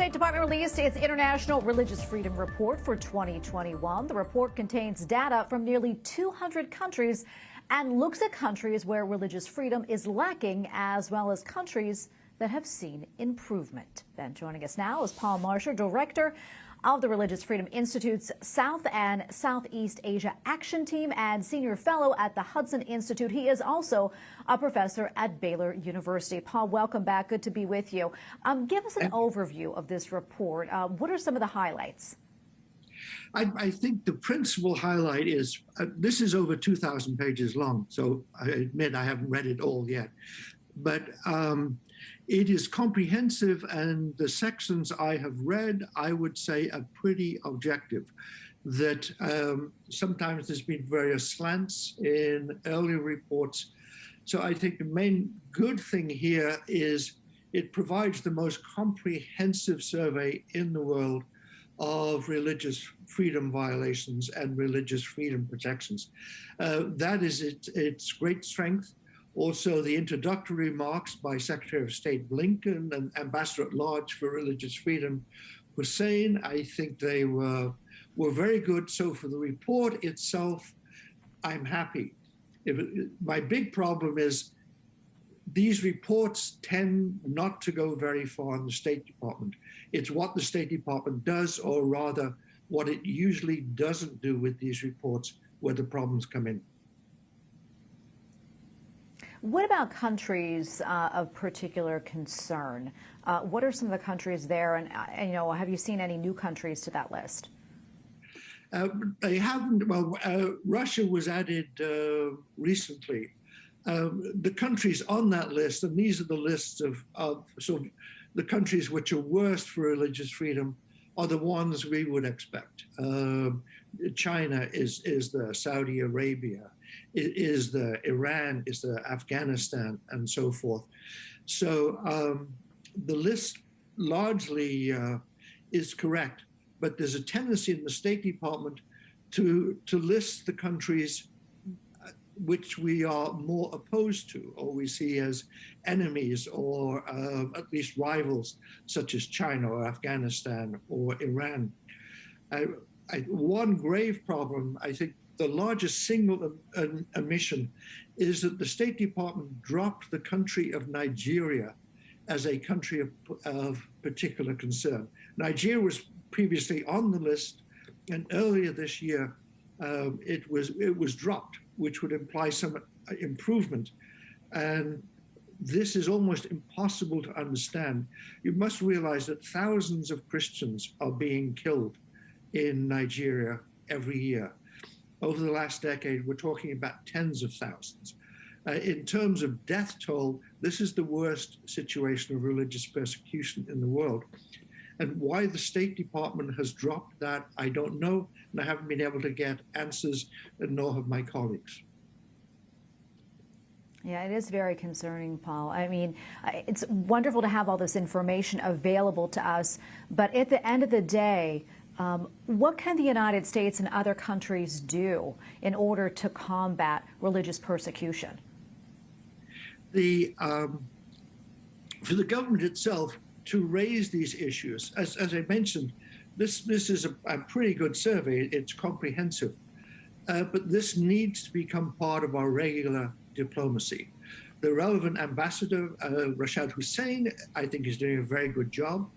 State Department released its International Religious Freedom Report for 2021. The report contains data from nearly 200 countries and looks at countries where religious freedom is lacking, as well as countries that have seen improvement. And joining us now is Paul Marsher, director of the Religious Freedom Institute's South and Southeast Asia Action Team and senior fellow at the Hudson Institute. He is also a professor at Baylor University. Paul, welcome back. Good to be with you. Give us an overview of this report. What are some of the highlights? I think the principal highlight is this is over 2,000 pages long, so I admit I haven't read it all yet. But it is comprehensive, and the sections I have read, I would say, are pretty objective. That sometimes there's been various slants in earlier reports. So I think the main good thing here is it provides the most comprehensive survey in the world of religious freedom violations and religious freedom protections. That is its great strength. Also, the introductory remarks by Secretary of State Blinken and Ambassador at Large for Religious Freedom, Hussein, I think they were very good. So for the report itself, I'm happy. My big problem is these reports tend not to go very far in the State Department. It's what the State Department does, or rather what it usually doesn't do with these reports, where the problems come in. What about countries of particular concern? What are some of the countries there, and have you seen any new countries to that list? They haven't. Well, Russia was added recently. The countries on that list, and these are the lists of sort of the countries which are worst for religious freedom, are the ones we would expect. China is there, Saudi Arabia is there, Iran is there, Afghanistan, and so forth. So the list largely is correct, but there's a tendency in the State Department to list the countries which we are more opposed to, or we see as enemies, or at least rivals, such as China or Afghanistan or Iran. One grave problem, I think the largest single omission, is that the State Department dropped the country of Nigeria as a country of particular concern. Nigeria was previously on the list, and earlier this year it was dropped, which would imply some improvement. And this is almost impossible to understand. You must realize that thousands of Christians are being killed in Nigeria every year. Over the last decade, we're talking about tens of thousands. In terms of death toll, this is the worst situation of religious persecution in the world. And why the State Department has dropped that, I don't know, and I haven't been able to get answers, and nor have my colleagues. Yeah, it is very concerning, Paul. I mean, it's wonderful to have all this information available to us, but at the end of the day, what can the United States and other countries do in order to combat religious persecution? For the government itself to raise these issues, as I mentioned, this is a pretty good survey. It's comprehensive, but this needs to become part of our regular diplomacy. The relevant ambassador, Rashad Hussein, I think is doing a very good job.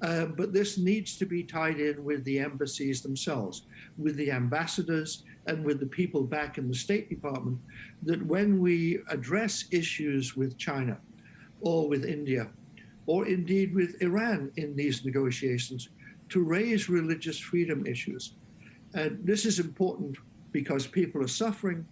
But this needs to be tied in with the embassies themselves, with the ambassadors, and with the people back in the State Department, that when we address issues with China or with India, or indeed with Iran in these negotiations, to raise religious freedom issues. And this is important because people are suffering,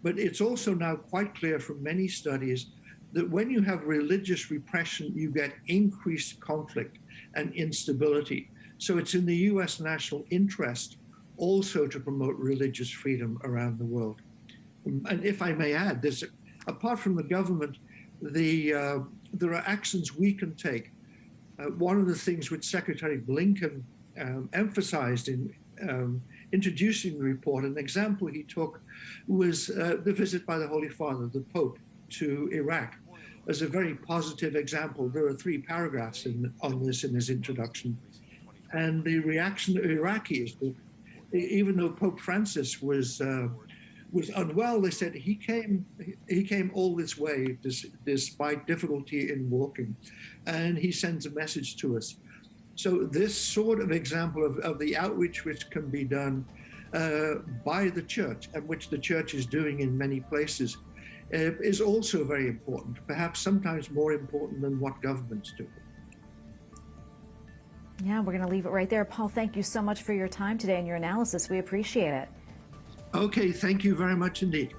but it's also now quite clear from many studies that when you have religious repression, you get increased conflict and instability. So it's in the US national interest also to promote religious freedom around the world. And if I may add, apart from the government, there are actions we can take. One of the things which Secretary Blinken emphasized in introducing the report, an example he took was the visit by the Holy Father, the Pope, to Iraq. as a very positive example. There are 3 paragraphs on this in his introduction. And the reaction of Iraqis, even though Pope Francis was unwell, they said he came all this way despite difficulty in walking, and he sends a message to us. So this sort of example of the outreach which can be done by the church, and which the church is doing in many places, is also very important, perhaps sometimes more important than what governments do. Yeah, we're going to leave it right there. Paul, thank you so much for your time today and your analysis. We appreciate it. Okay, thank you very much indeed.